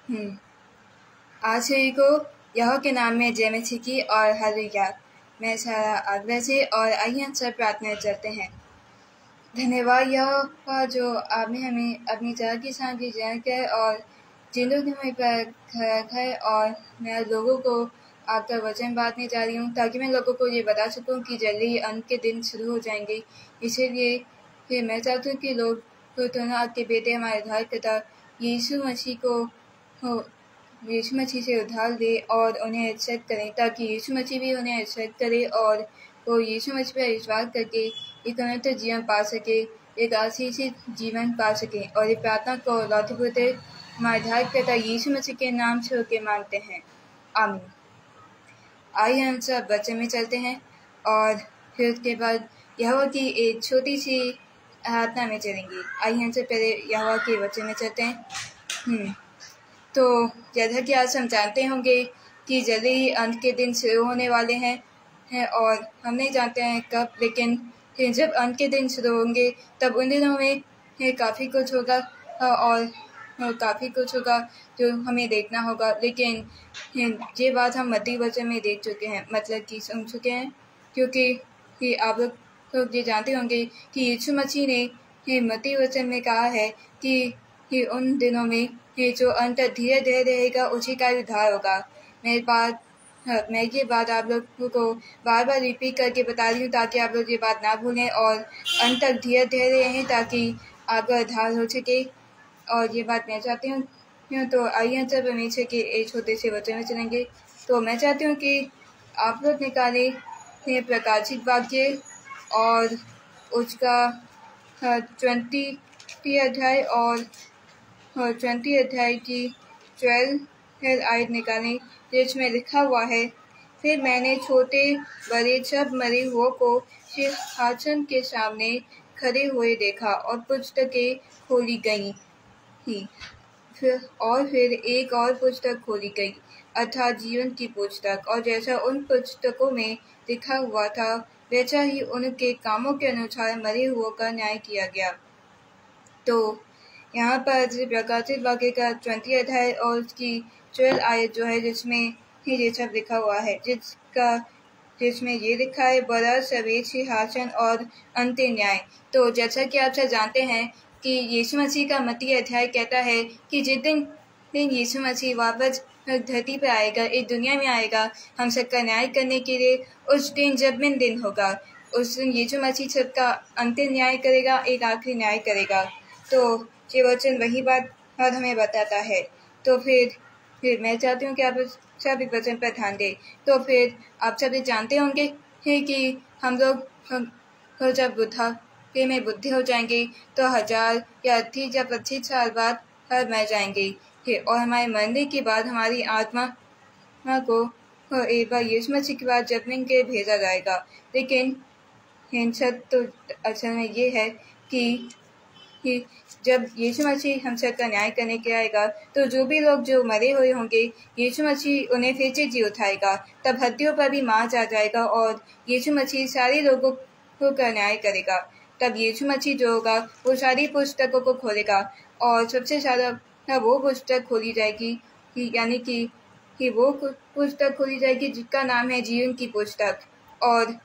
हम्म आश्चर्य को यहोवा के नाम में जय मसीह की और हालेलुया। मैं सारा आगरा से और आइए हम सब प्रार्थना करते हैं। धन्यवाद यहोवा जो आपने हमें अपनी जगह की शांति जान कर और जिंदों ने हमें पर खड़ा रखा है। और मैं लोगों को आपका वचन बांटने जा रही हूँ ताकि मैं लोगों को ये बता सकूँ कि जल्दी ही अंत के दिन शुरू हो जाएंगे। इसीलिए फिर मैं चाहती हूँ कि लोग तो आपके बेटे हमारे उद्धारकर्ता यीशु मसीह को यीशु मसीह से उद्धार ले और उन्हें एक्सेप्ट करें ताकि यीशु मसीह भी उन्हें एक्सेप्ट करे और वो यीशु मसीह पर विश्वास करके एक अनंत जीवन पा सके, एक आशीषित जीवन पा सके। और ये प्रार्थना को लौटे पुत्र हमारे उद्धारकर्ता यीशु मसीह के नाम से होकर मांगते हैं, आमीन। आइए हम सब वचन में चलते हैं और फिर उसके बाद यहोवा की एक छोटी सी आराधना में चलेंगे। आइए हम सब पहले यहोवा के वचन में चलते हैं। तो जैसा कि आज हम जानते होंगे कि जल्दी ही अंत के दिन शुरू होने वाले हैं और हम नहीं जानते हैं कब, लेकिन जब अंत के दिन शुरू होंगे तब उन दिनों में काफ़ी कुछ होगा और काफ़ी कुछ होगा जो हमें देखना होगा। लेकिन ये बात हम मत्ती वचन में देख चुके हैं, मतलब कि सुन चुके हैं, क्योंकि आप लोग ये जानते होंगे कि यीशु मसीह ने मत्ती वचन में कहा है कि उन दिनों में जो अंत धीरे धीरे रहेगा उसी का उद्धार होगा। मैं ये बात आप लोगों को बार बार रिपीट करके बता रही हूँ ताकि आप लोग ये बात ना भूलें और अंत तक धीरे धीरे रहें ताकि आपका उद्धार हो सके। और ये बात मैं चाहती हूँ। तो आइए सब हमेशा के एक छोटे से वचन में चलेंगे। तो मैं चाहती हूँ कि आप लोग निकालें प्रकाशित वाक्य और उसका 20 अध्याय और 20 अध्याय की 12 आयत निकालें, जिसमें लिखा हुआ है, फिर मैंने छोटे बड़े सब मरे हुओं को सिंहासन के सामने खड़े हुए देखा और पुस्तकें खोली गईं ही। फिर एक और पुस्तक खोली गई, अर्थात जीवन की पुस्तक, और जैसा उन पुस्तकों में लिखा हुआ था वैसा ही उनके कामों के अनुसार मरे हुओं का न्याय किया गया। तो यहाँ पर प्रकाशित वाक्य का 20 अध्याय और उसकी 12 आयत जो है जिसमें ये सब लिखा हुआ है, जिसमें ये लिखा है, बड़ा सवेद सिंहासन और अंतिम न्याय। तो जैसा कि आप सब जानते हैं कि यीशु मसीह का मत्ती अध्याय कहता है कि जिस दिन यीशु मसीह वापस धरती पर आएगा, इस दुनिया में आएगा हम सबका न्याय करने के लिए, उस दिन जजमेंट दिन होगा। उस दिन यीशु मसीह सबका अंतिम न्याय करेगा, एक आखिरी न्याय करेगा। तो ये वचन वही बात हमें बताता है। तो फिर मैं चाहती हूँ कि आप सब इस वचन पर ध्यान दें। तो फिर आप सब जानते होंगे कि हम लोग जब बुढ़ापे में बुद्धि हो जाएंगे तो 1000 या 30 या 25 साल बाद मर जाएंगे और हमारे मरने के बाद हमारी आत्मा को एक बार यीशु मसीह के बाद जजमेंट के भेजा जाएगा। लेकिन सच तो असल में ये है कि जब यीशु मसीह हम सबका न्याय करने के आएगा तो जो भी लोग जो मरे हुए होंगे यीशु मसीह उन्हें फिर से जी उठाएगा। तब हड्डियों पर भी मांस आ जाएगा और यीशु मसीह सारे लोगों का न्याय करेगा। तब यीशु मसीह जो होगा वो सारी पुस्तकों को खोलेगा और सबसे ज़्यादा वो पुस्तक खोली जाएगी, यानी कि वो पुस्तक खोली जाएगी जिसका नाम है जीवन की पुस्तक। और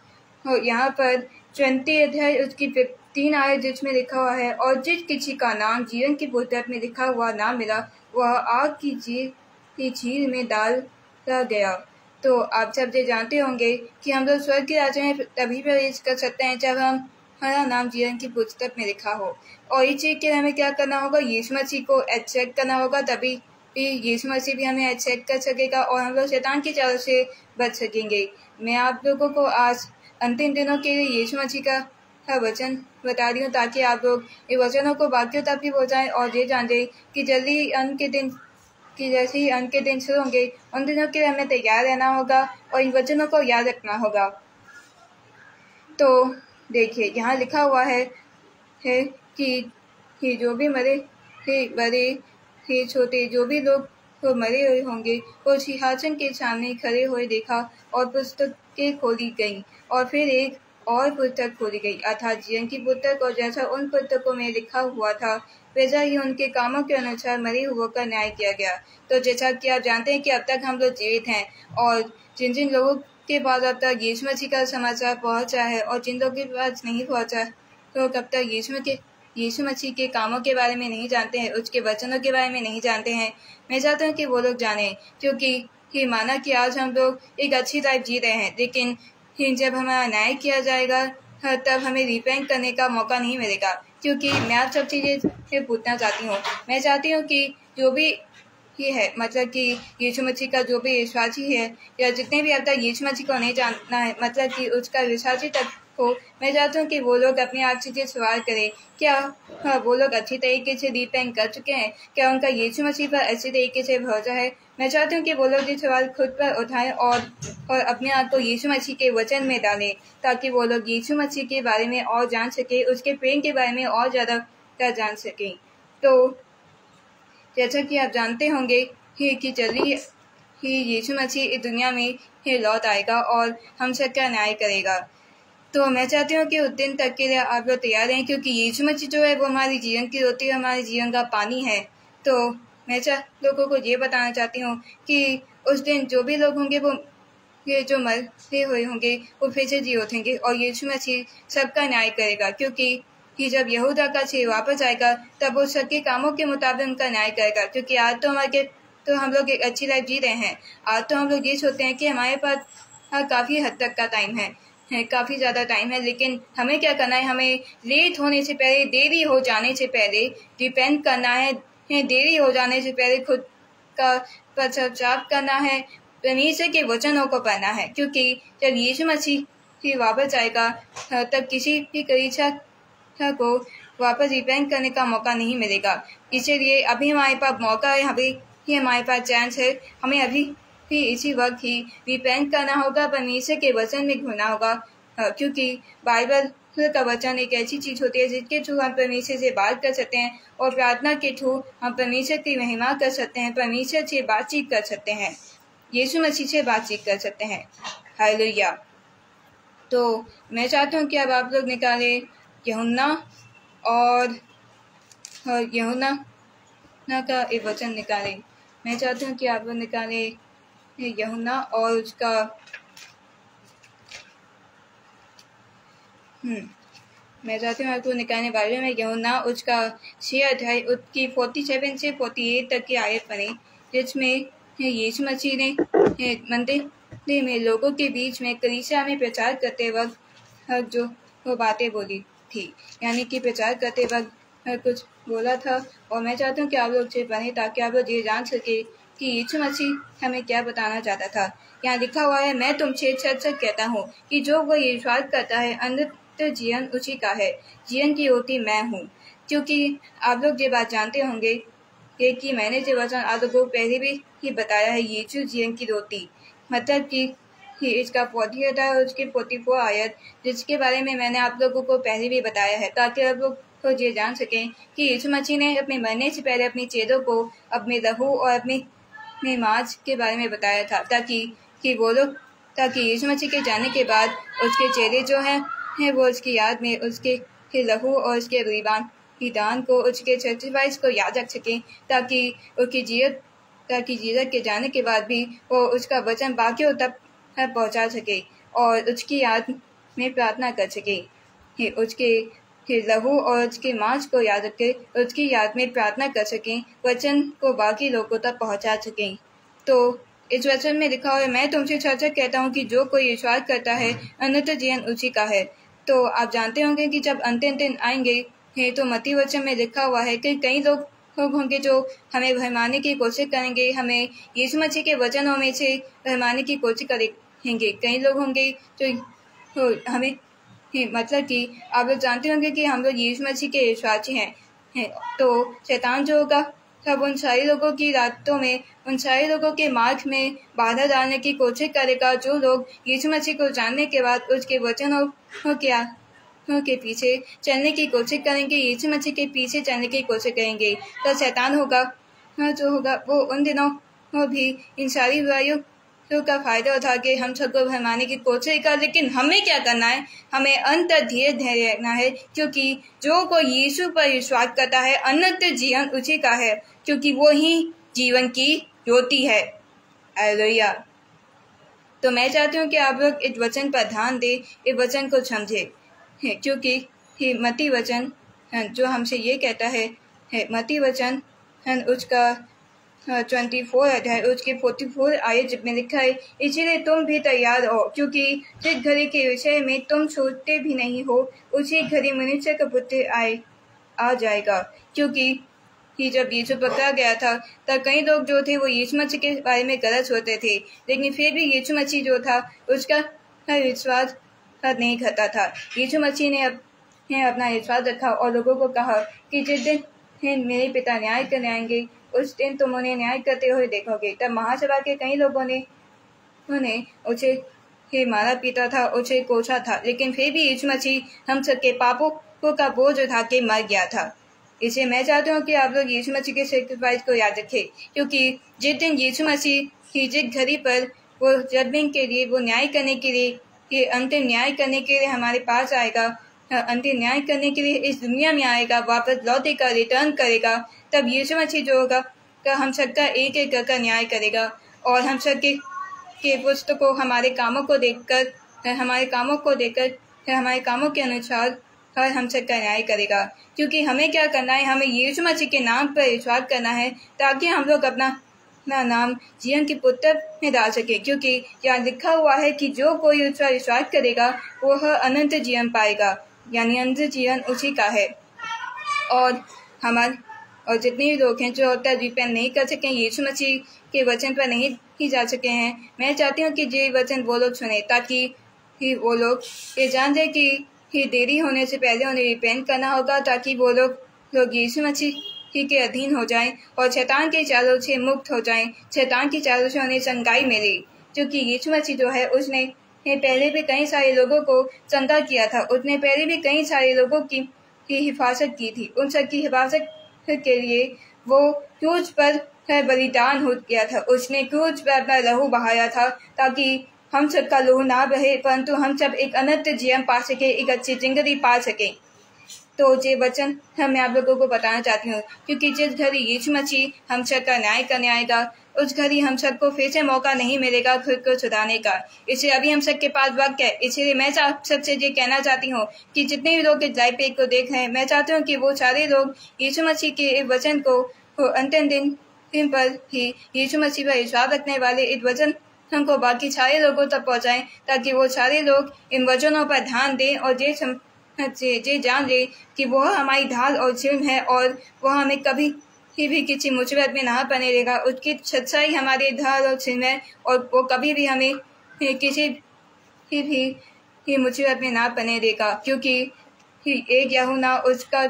यहाँ पर 20 अध्याय उसकी 3 आयत जिसमें लिखा हुआ है, और जिस किसी का नाम जीवन की पुस्तक में लिखा हुआ ना मिला वह आग की झील में डाला गया। तो आप सब ये जानते होंगे कि हम लोग स्वर्ग के राज्य में तभी प्रवेश कर सकते हैं जब हमारा नाम जीवन की पुस्तक में लिखा हो। और इस चीज़ के लिए हमें क्या करना होगा, यीशु मसीह को एक्सेप्ट करना होगा, तभी यीशु मसीह भी हमें एक्सेप्ट कर सकेगा और हम लोग शैतान की चाल से बच सकेंगे। मैं आप लोगों को आज अंतिम दिनों के लिए यीशु मसीह का वचन बता रही हूँ ताकि आप लोग ये वचनों को वाक्यों तक भी पहुँचाएं और ये जान जाए कि जल्दी अंत के दिन कि जैसे ही अंत के दिन शुरू होंगे उन दिनों के लिए हमें तैयार रहना होगा और इन वचनों को याद रखना होगा। तो देखिए यहाँ लिखा हुआ है कि जो भी मरे बड़े छोटे जो भी लोग तो मरे हुए होंगे वो सिंहासन के सामने खड़े हुए देखा और पुस्तकें खोली गईं और फिर एक और पुस्तक खोली गई, अर्थात जीवन की पुस्तक, और जैसा उन पुस्तकों में लिखा हुआ था वैसा ही उनके कामों के अनुसार मरे हुओं का न्याय किया गया। तो जैसा कि आप जानते हैं कि अब तक हम लोग जीवित हैं, और जिन जिन लोगों के पास अब तक यीशु मसीह का समाचार पहुंचा है और जिन लोगों के पास नहीं पहुंचा, तो अब तक यीशु मसीह के कामों के बारे में नहीं जानते हैं, उसके वचनों के बारे में नहीं जानते हैं। मैं चाहता हूँ कि वो लोग जाने, क्योंकि ये माना कि आज हम लोग एक अच्छी लाइफ जी रहे हैं, लेकिन जब हमारा न्याय किया जाएगा तब हमें रिपेंट करने का मौका नहीं मिलेगा। क्योंकि मैं आप सब चीज़ें पूछना चाहती हूँ। मैं चाहती हूँ कि जो भी ये है, मतलब कि यीशु मसीह का जो भी विश्वासी है, या जितने भी अब तक यीशु मसीह को नहीं जानना है, मतलब कि उसका विश्वासी तक हो, मैं चाहता हूँ कि वो लोग अपने आप से सवाल करें, क्या वो लोग अच्छी तरीके से रिपेंट कर चुके हैं, क्या उनका यीशु मसीह पर अच्छी तरीके से भरोसा है। मैं चाहती हूँ कि वो लोग ये सवाल खुद पर उठाएं और अपने आप को यीशु मसीह के वचन में डालें, ताकि वो लोग यीशु मसीह के बारे में और जान सके, उसके प्रेम के बारे में और ज़्यादा जान सकें। तो जैसा कि आप जानते होंगे कि जल्दी ही यीशु मसीह इस दुनिया में लौट आएगा और हम सबका न्याय करेगा। तो मैं चाहती हूँ कि उस दिन तक के लिए आप लोग तैयार रहें, क्योंकि यीशु मसीह जो है वो हमारी जीवन की रोटी, हमारे जीवन का पानी है। तो मैं लोगों को ये बताना चाहती हूँ कि उस दिन जो भी लोग होंगे वो ये जो मरे हुए होंगे वो फिर से जी उठेंगे और यीशु मसीह सबका न्याय करेगा, क्योंकि जब यहूदा का छेद वापस आएगा तब वो सबके कामों के मुताबिक उनका न्याय करेगा। क्योंकि आज तो हम लोग एक अच्छी लाइफ जी रहे हैं। आज तो हम लोग ये सोचते हैं कि हमारे पास काफ़ी हद तक का टाइम है, काफ़ी ज़्यादा टाइम है, लेकिन हमें क्या करना है, हमें लेट होने से पहले, देरी हो जाने से पहले डिपेंड करना है, देरी हो जाने से पहले खुद का पश्चाताप करना है, परमेश्वर के वचनों को पढ़ना है। क्योंकि जब यीशु मसीह वापस आएगा तब किसी भी परीक्षा को वापस रिपेंट करने का मौका नहीं मिलेगा। इसलिए अभी हमारे पास मौका है, अभी हमारे पास चांस है, हमें अभी भी इसी वक्त ही रिपेंट करना होगा, परमेश्वर के वचन में घुसना होगा। क्योंकि बाइबल का वचन एक ऐसी चीज़ होती है जिसके थ्रू हम परमेश्वर से बात कर सकते हैं, और प्रार्थना के थ्रू हम परमेश्वर की महिमा कर सकते हैं, परमेश्वर से बातचीत कर सकते हैं, यीशु मसीह से बातचीत कर सकते हैं। हालेलुया। तो मैं चाहता हूँ कि अब आप लोग निकालें यूहन्ना और यूहन्ना का एक वचन निकालें। मैं चाहती हूँ कि आप लोग निकालें यूहन्ना और उसका मैं चाहती हूँ आपको निकालने बारे में यूहन्ना उसका 6 अध्याय उसकी 47 से 48 तक की आयत पढ़ी, जिसमें यीशु मसीह ने मंदिर में लोगों के बीच में कलीसिया में प्रचार करते वक्त जो वो बातें बोली थी, यानी कि प्रचार करते वक्त कुछ बोला था। और मैं चाहती हूँ कि आप लोग से पढ़ें ताकि आप लोग ये जान सके कि यीशु मसीह हमें क्या बताना चाहता था। यहाँ लिखा हुआ है, मैं तुमसे सच सच कहता हूँ कि जो वो विश्वास करता है अनंत जीवन उसी का है, जीवन की रोटी मैं हूँ। क्योंकि आप लोग ये बात जानते होंगे कि मैंने जो वचन आप लोगों को पहले भी ही बताया है, यीशु जीवन की रोटी, मतलब कि इसका 40 अध्याय और उसके 44 आयत, जिसके बारे में मैंने आप लोगों को पहले भी बताया है, ताकि आप लोग को ये जान सकें कि यीशु मसीह ने अपने मरने से पहले अपनी चेलों को अपने लहू और अपने मांस के बारे में बताया था, ताकि यीशु मसीह के जाने के बाद उसके चेले जो हैं वो उसकी याद में उसके लहू और उसके बलिदान को, उसके सैक्रिफाइस को याद रख सकें, ताकि जीसस के जाने के बाद भी वो उसका वचन बाकियों तक पहुंचा सके और उसकी याद में प्रार्थना कर सके, उसके लहू और उसके मांस को याद रख उसकी याद में प्रार्थना कर सकें, वचन को बाकी लोगों तक पहुंचा सकें। तो इस वचन में लिखा हुआ है, मैं तुमसे सच कहता हूँ कि जो कोई विश्वास करता है अनंत जीवन उसी का है। तो आप जानते होंगे कि जब अंतिम दिन आएंगे तो मत्ती वचन में लिखा हुआ है कि कई लोग होंगे जो हमें भरमाने की कोशिश करेंगे, हमें यीशु मसीह के वचनों में से भरमाने की कोशिश करेंगे। कई लोग होंगे जो हमें मतलब कि आप लोग जानते होंगे कि हम लोग यीशु मसीह के विश्वासी हैं। तो शैतान जो होगा सब उन सारे लोगों की रातों में, उन सारे लोगों के मार्ग में बाधा डालने की कोशिश करेगा जो लोग यीशु मसीह को जानने के बाद उसके वचनों के पीछे चलने की कोशिश करेंगे, यीशु मसीह के पीछे चलने की कोशिश करेंगे। तो शैतान होगा जो होगा वो उन दिनों भी इन सारी बुराइयों का फ़ायदा उठा के हम सबको भरमाने की कोशिश कर, लेकिन हमें क्या करना है, हमें अंत तक धैर्य रखना है, क्योंकि जो कोई यीशु पर विश्वास करता है अनंत जीवन उसी का है, क्योंकि वो ही जीवन की ज्योति है। हालेलुया। तो मैं चाहती हूँ कि आप लोग इस वचन पर ध्यान दें, इस वचन को समझे, क्योंकि ये मत्ती वचन जो हमसे ये कहता है, मत्ती वचन उसका 24 अध्याय उसके 44 आयत में लिखा है, इसीलिए तुम भी तैयार हो, क्योंकि जिस घड़ी के विषय में तुम सोचते भी नहीं हो उसी घड़ी मनुष्य का पुत्र आ जाएगा। क्योंकि जब यीशु पकड़ा गया था तब कई लोग जो थे वो यीशु मसीह के बारे में गलत सोचते थे, लेकिन फिर भी यीशु मसीह जो था उसका विश्वास नहीं करता था। यीशु मसीह ने अपना विश्वास रखा और लोगों को कहा कि जिस दिन मेरे पिता न्याय करने आएंगे उस दिन तुम उन्हें न्याय करते हुए देखोगे। तब महासभा के कई लोगों ने उसे मारा पीटा था, उसे कोसा था, लेकिन फिर भी यीशु मसीह हम सबके पापों का बोझ उठा के मर गया था। इसलिए मैं चाहता हूँ कि आप लोग यीशु मसीह के सैक्रिफाइस को याद रखें, क्योंकि जिस दिन यीशु मसीह की जिस घड़ी पर वो जजमेंट के लिए, वो न्याय करने के लिए, ये अंतिम न्याय करने के लिए हमारे पास आएगा, अंतिम न्याय करने के लिए इस दुनिया में आएगा, वापस लौटेगा, रिटर्न करेगा, तब यीशु मसीह जो होगा हम सबका एक एक करके न्याय करेगा और हम सब के पुस्तकों हमारे कामों को देखकर हमारे कामों के अनुसार और हम सबका न्याय करेगा। क्योंकि हमें क्या करना है, हमें यीशु मसीह के नाम पर विश्वास करना है, ताकि हम लोग अपना नाम जीवन की पुस्तक में डाल सके, क्योंकि यहाँ लिखा हुआ है कि जो कोई उस पर विश्वास करेगा वह अनंत जीवन पाएगा, यानी अनंत जीवन उसी का है। और जितने भी लोग हैं जो तक रिपेंट नहीं कर सके, यीशु मसीह के वचन पर नहीं ही जा सके हैं, मैं चाहती हूँ कि ये वचन वो लोग सुने, ताकि वो लोग ये जान जाए कि देरी होने से पहले उन्हें रिपेंट करना होगा, ताकि वो लोग यीशु मसीह के अधीन हो जाएं और शैतान के चालों से मुक्त हो जाएं, शैतान की चालों से उन्हें चंगाई मिले। क्योंकि यीशु मसीह जो है उसने पहले भी कई सारे लोगों को चंगा किया था, उसने पहले भी कई सारे लोगों की हिफाजत की थी, उन सब की हिफाजत के लिए वो क्रूज पर बलिदान हो गया था, उसने क्रूज पर अपना लहू बहाया था, ताकि हम सबका लहू ना बहे, परंतु हम सब एक अनंत जीवन पा सके, एक अच्छी जिंदगी पा सके। तो ये वचन मैं आप लोगों को बताना चाहती हूँ, क्योंकि जिस घड़ी यीशु मसीह हम सबका न्याय करने आएगा उस घड़ी हम सबको फिर से मौका नहीं मिलेगा खुद को सुधारने का। इसलिए अभी हम सबके पास वक्त है, इसलिए मैं सबसे ये कहना चाहती हूँ कि जितने भी लोग इस लाइव पेज को देख रहे हैं, मैं चाहती हूँ कि वो सारे लोग यीशु मसीह के वचन को अंतिम दिन पर ही यीशु मसीह पर विश्वास रखने वाले इस वचन हमको बाकी सारे लोगों तक पहुँचाएं, ताकि वो सारे लोग इन वचनों पर ध्यान दें और ये जान ले कि वह हमारी ढाल और सिर है और वह हमें कभी भी किसी मुसीबत में ना पड़ने देगा। उसकी सच्चाई हमारे ढाल और सिर है और वो कभी भी हमें किसी भी मुसीबत में ना पड़ने देगा। क्योंकि एक यूहन्ना उसका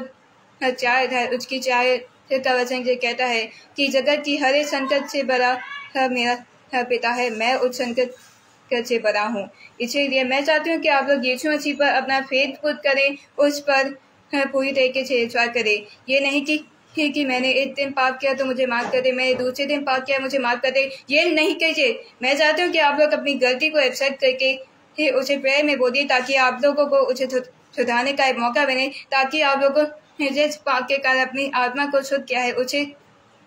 4 है, उसकी 4 का वचन ये कहता है कि जगत की हर एक संकट से बड़ा मेरा पिता है, मैं उस संकट से बड़ा हूँ। इसीलिए मैं चाहती हूँ कि आप लोग यीशु मसीह पर अपना फेथ पुट करें, उस पर पूरी तरीके से विश्वास करें। ये नहीं कि मैंने एक दिन पाप किया तो मुझे माफ कर दे, मैंने दूसरे दिन पाप किया मुझे माफ कर दे, ये नहीं कीजिए। मैं चाहती हूँ कि आप लोग अपनी गलती को एक्सेप्ट करके उसे प्रेयर में बोलिए, ताकि आप लोगों को उसे सुधारने का एक मौका बने, ताकि आप लोगों को जिस पाप के कारण अपनी आत्मा को शुद्ध किया है उसे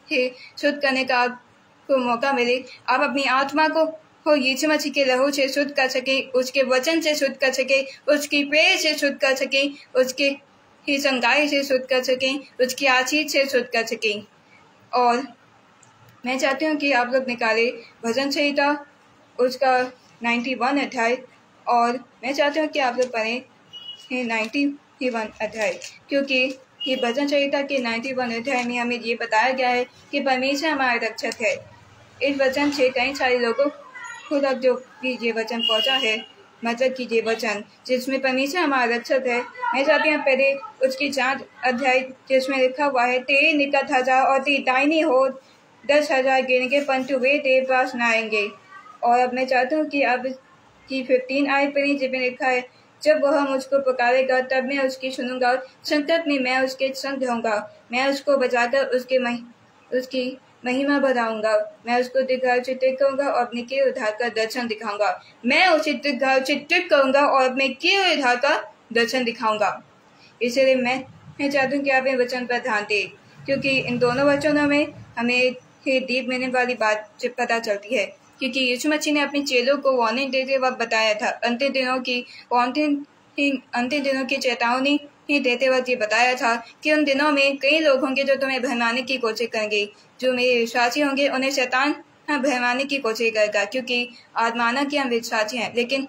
शुद्ध करने का आपको मौका मिले। आप अपनी आत्मा को यीशु मसीह के लहू से शुद्ध कर सके, उसके वचन से शुद्ध कर सके, उसकी प्रेयर से शुद्ध कर सके, उसके संगाई से शुद्ध कर सकें, उसकी आशीष से शुद्ध कर सकें। और मैं चाहती हूँ कि आप लोग निकाले भजन संहिता उसका 91 अध्याय, और मैं चाहती हूँ कि आप लोग पढ़ें 91 अध्याय, क्योंकि ये भजन संहिता के 91 अध्याय में हमें ये बताया गया है कि परमेश्वर हमारा रक्षक है। इस वचन से कई सारे लोगों को तक जो भी ये वचन पहुँचा है, मतलब कि ये वचन जिसमें परमेश्वर हमारा रक्षक है, मैं चाहती हूँ पहले उसकी 4 अध्याय जिसमें लिखा हुआ है, तेरे निकट 1000 और तेरी दाहिनी हो 10,000 गिरेंगे परंतु वे तेरे पास न आएंगे। और अब मैं चाहती हूँ कि अब की 15 आयत पढ़ी जिसमें लिखा है, जब वह मुझको पुकारेगा तब मैं उसकी सुनूंगा, संकट में मैं उसके संग रहूंगा, मैं उसको बचाकर उसकी महिमा बढ़ाऊंगा। मैं उसको दीर्घायु चित्रित करूंगा और अपने किए उद्धार का दर्शन दिखाऊंगा। मैं उसे दीर्घायु चित्रित करूंगा और अपने किए उद्धार का दर्शन दिखाऊंगा। इसलिए मैं चाहती हूँ कि आप इन वचन पर ध्यान दें, क्योंकि इन दोनों वचनों में हमें डीप मीनिंग वाली बात पता चलती है। क्योंकि यीशु मसीह ने अपने चेलों को वार्निंग देते वक्त बताया था, अंतिम दिनों की चेतावनी देते वक्त ये बताया था कि उन दिनों में कई लोग होंगे जो तुम्हें भरमाने की कोशिश करेंगे। जो मेरे विश्वासी होंगे उन्हें शैतान भरमाने की कोशिश करेगा, क्योंकि आज माना कि हम विश्वासी हैं, लेकिन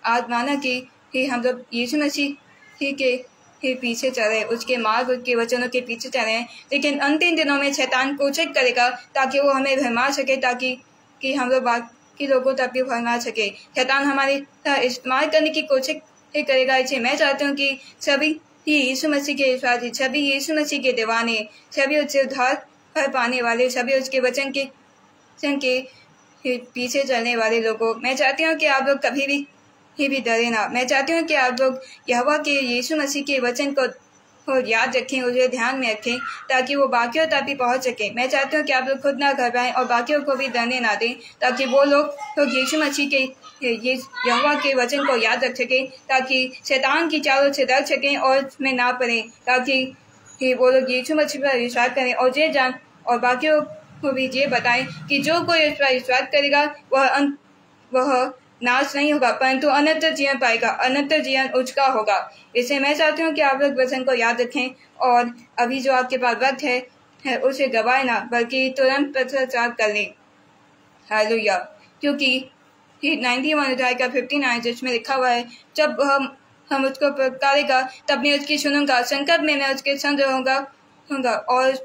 आज माना कि हम लोग यीशु मसीह के पीछे चल रहे, उसके मार्ग, उसके वचनों के पीछे चल रहे हैं। लेकिन अंतिम दिनों में शैतान कोशिश करेगा ताकि वो हमें भरमा सके, ताकि हम लोग बाकी लोगों तक भी भरमा सके। शैतान हमारे इस्तेमाल करने की कोशिश करेगा। इसलिए मैं चाहती हूँ कि सभी यीशु मसीह के विश्वासी, सभी यीशु मसीह के दीवाने, सभी उससे उद्धार पाने वाले, सभी उसके वचन के पीछे चलने वाले लोगों, मैं चाहती हूँ कि आप लोग कभी भी डरे ना। मैं चाहती हूँ कि आप लोग यहोवा के यीशु मसीह के वचन को याद रखें, उसे ध्यान में रखें, ताकि वो बाकियों तक भी पहुँच सके। मैं चाहती हूँ कि आप लोग खुद ना घबराएं और बाकियों को भी डरने ना दें, ताकि वो लोग यीशु मसीह के यहोवा के वचन को याद रख सकें, ताकि शैतान की चालों से डर सकें और उसमें ना पड़ें, ताकि वो लोग यीशु मसीह पर विश्वास करें और ये जान और बाकियों को भी ये बताएं कि जो कोई इस पर विश्वास करेगा वह नाश नहीं होगा, परंतु अनंत जीवन पाएगा, अनंत जीवन उसका होगा। इसलिए मैं चाहती हूँ कि आप लोग वचन को याद रखें और अभी जो आपके पास वक्त है उसे गवाए ना, बल्कि तुरंत प्रचार कर लें। हालेलुया। क्योंकि 91 अध्याय का 59 जिसमें लिखा हुआ है, जब हम उसको पुकारेगा तब मैं उसकी सुनूंगा, संकट में मैं उसके संग रहूंगा और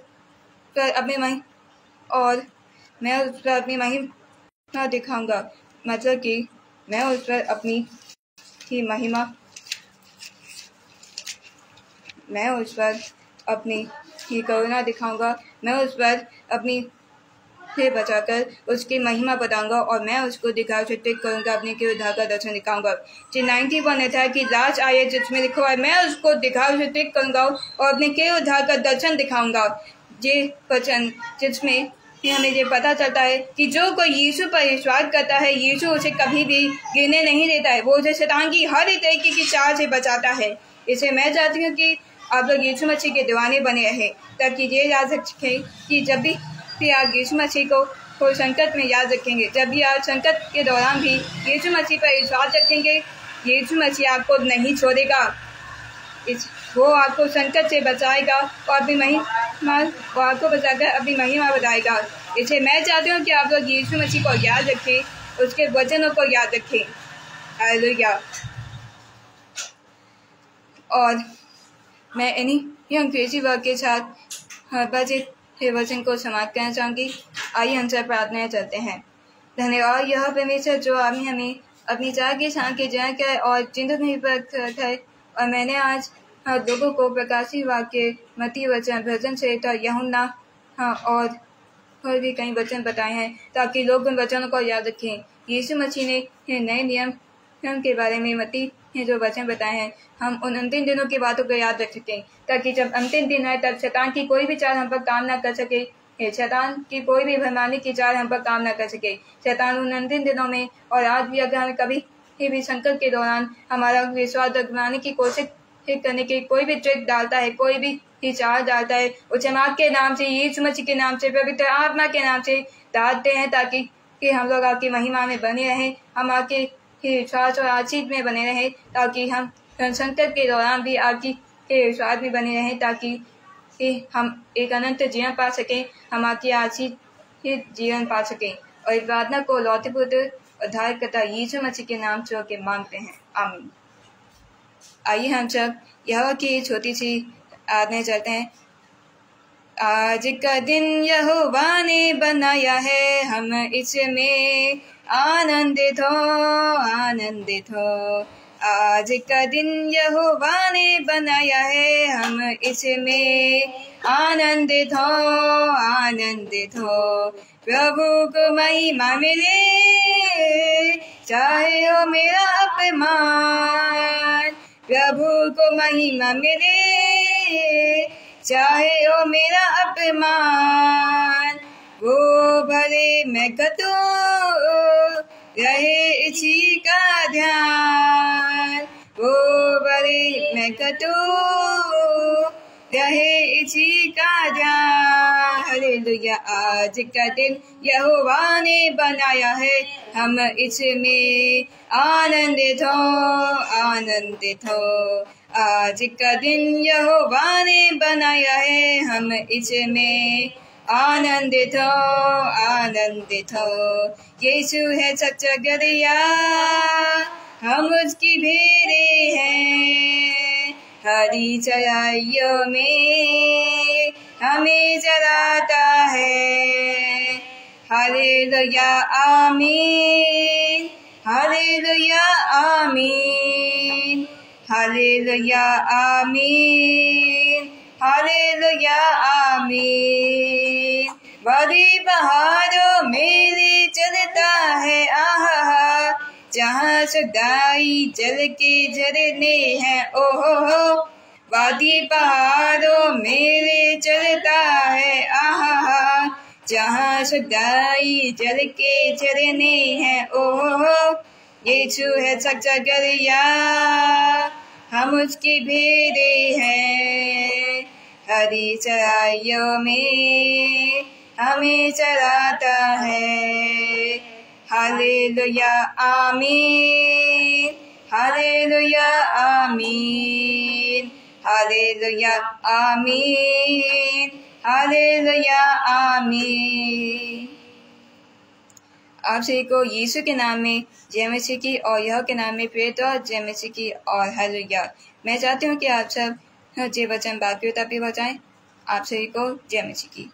मैं उस पर अपनी महिमा दिखाऊंगा। मतलब कि मैं उस पर अपनी ही महिमा, मैं उस पर अपनी ही करुणा दिखाऊंगा। मैं उस पर अपनी से बचाकर उसकी महिमा बताऊंगा और मैं उसको दिखा चित्रित करूंगा, अपने के उद्धार का दर्शन दिखाऊंगा। 91 अध्याय की लास्ट आयत जिसमें लिखा हुआ है, मैं उसको दिखा चित्रित करूंगा और अपने के उद्धार का दर्शन दिखाऊंगा। ये वचन जिसमें हमें ये पता चलता है कि जो कोई यीशु पर विश्वास करता है, यीशु उसे कभी भी गिरने नहीं देता है, वो उसे शैतान की हर एक तरीके की चाल से बचाता है। इसे मैं चाहती हूँ कि आप लोग यीशु मसीह के दीवाने बने रहें, ताकि ये याद रखें कि जब भी आप यीशु मसीह को संकट में याद रखेंगे, जब भी आप संकट के दौरान भी यीशु मसीह पर विश्वास रखेंगे, यीशु मसीह आपको नहीं छोड़ेगा। वो आपको संकट से बचाएगा और अपनी महिमा, वो आपको बचाकर अपनी महिमा बताएगा। इसलिए मैं चाहती हूँ कि आप लोग यीशु मसीह को याद रखें, उसके वचनों को याद रखें। हालेलुया। और मैं इन्हीं अंग्रेजी वर्ड के साथ बचे वचन को समाप्त करना चाहूँगी। आइए हम सब प्रार्थना चलते हैं। धन्यवाद यह परमेश्वर जो आपने हमें अपनी चाह के साथ के जय किया और चिंतित नहीं पर रखा है, और मैंने आज लोगों को प्रकाशित वाक्य, मत्ती वचन, भजन संहिता, यूहन्ना और भी कई वचन बताए हैं, ताकि लोग उन वचनों को याद रखें। यीशु मसीह ने नए नियम के बारे में मत्ती ने जो वचन बताए हैं, हम उन अंतिम दिनों की बातों को याद रख सकें, ताकि जब अंतिम दिन आए तब शैतान की कोई भी चाल हम पर काम ना कर सके, शैतान की कोई भी भरमाने की चाल हम पर काम ना कर सके। शैतान उन अंतिम दिनों में और आज भी अगर हमें कभी भी संकट के दौरान हमारा विश्वास बनाने की कोशिश करने की कोई भी ट्रिक डालता है, कोई भी चाल डालता है, उसे माँ के नाम से, यीशु मसीह के नाम से, पवित्र आत्मा के नाम से डालते हैं, ताकि हम लोग आपकी महिमा में बने रहें, हम आपके विश्वास और आशीष में बने रहें, ताकि हम संकट के दौरान भी आपकी विश्वास में बने रहें, ताकि हम एक अनंत जीवन पा सकें, हम आपकी आशीष जीवन पा सकें। और इस प्रार्थना को लौटे पुत्र उद्धारकर्ता यीशु मसीह के नाम से होकर मांगते हैं, आमीन। आइए हम सब यहोवा की छोटी सी आराधना चलते हैं। आज का दिन यहोवा ने बनाया है, हम इसमें आनंदित हो, आनंदित हो। आज का दिन यहोवा ने बनाया है, हम इसमें आनंदित हो, आनंदित हो। प्रभु को महिमा मिले, चाहे हो मेरा अपमान। प्रभु को महिमा मिले, चाहे हो मेरा अपमान। वो भरे मैं कतो रहे इसी का ध्यान, वो भरे मैं कतो रहे इसी का ध्यान। हालेलुया, आज का दिन यहोवा ने बनाया है, हम इसमें आनंदित हो, आनंदित हो। आज का दिन यहोवा ने बनाया है, हम इसमें आनंदित हो, आनंदित हो। यीशु है सच्चा गदहिया, हम उसकी भेड़ें हैं। हरी चराइयों में हमें चराता है। हालेलुया आमीन, हालेलुया आमीन, हालेलुया आमीन, हालेलुया आमीन। वादी पहाड़ों में ले चलता है आहा, जहाँ सदाई जल के झरने हैं ओहो। वादी पहाड़ों में ले चलता है आहा, जहाँ सदाई जल के झरने हैं ओहो। यीशु है सच्चा गदहिया, हम उसकी भेड़ें हैं। हरी चराइयों में हमें चराता है। हालेलुया आमीन, हालेलुया आमीन, हालेलुया आमीन, हालेलुया आमीन। आप सभी को यीशु के नाम में जय मसीह की और यह के नाम में प्रेरित और जय मसीह की और हालेलुया। मैं चाहती हूँ कि आप सब जय वचन बाकी भी बजाएं। आप सभी को जय मसीह की।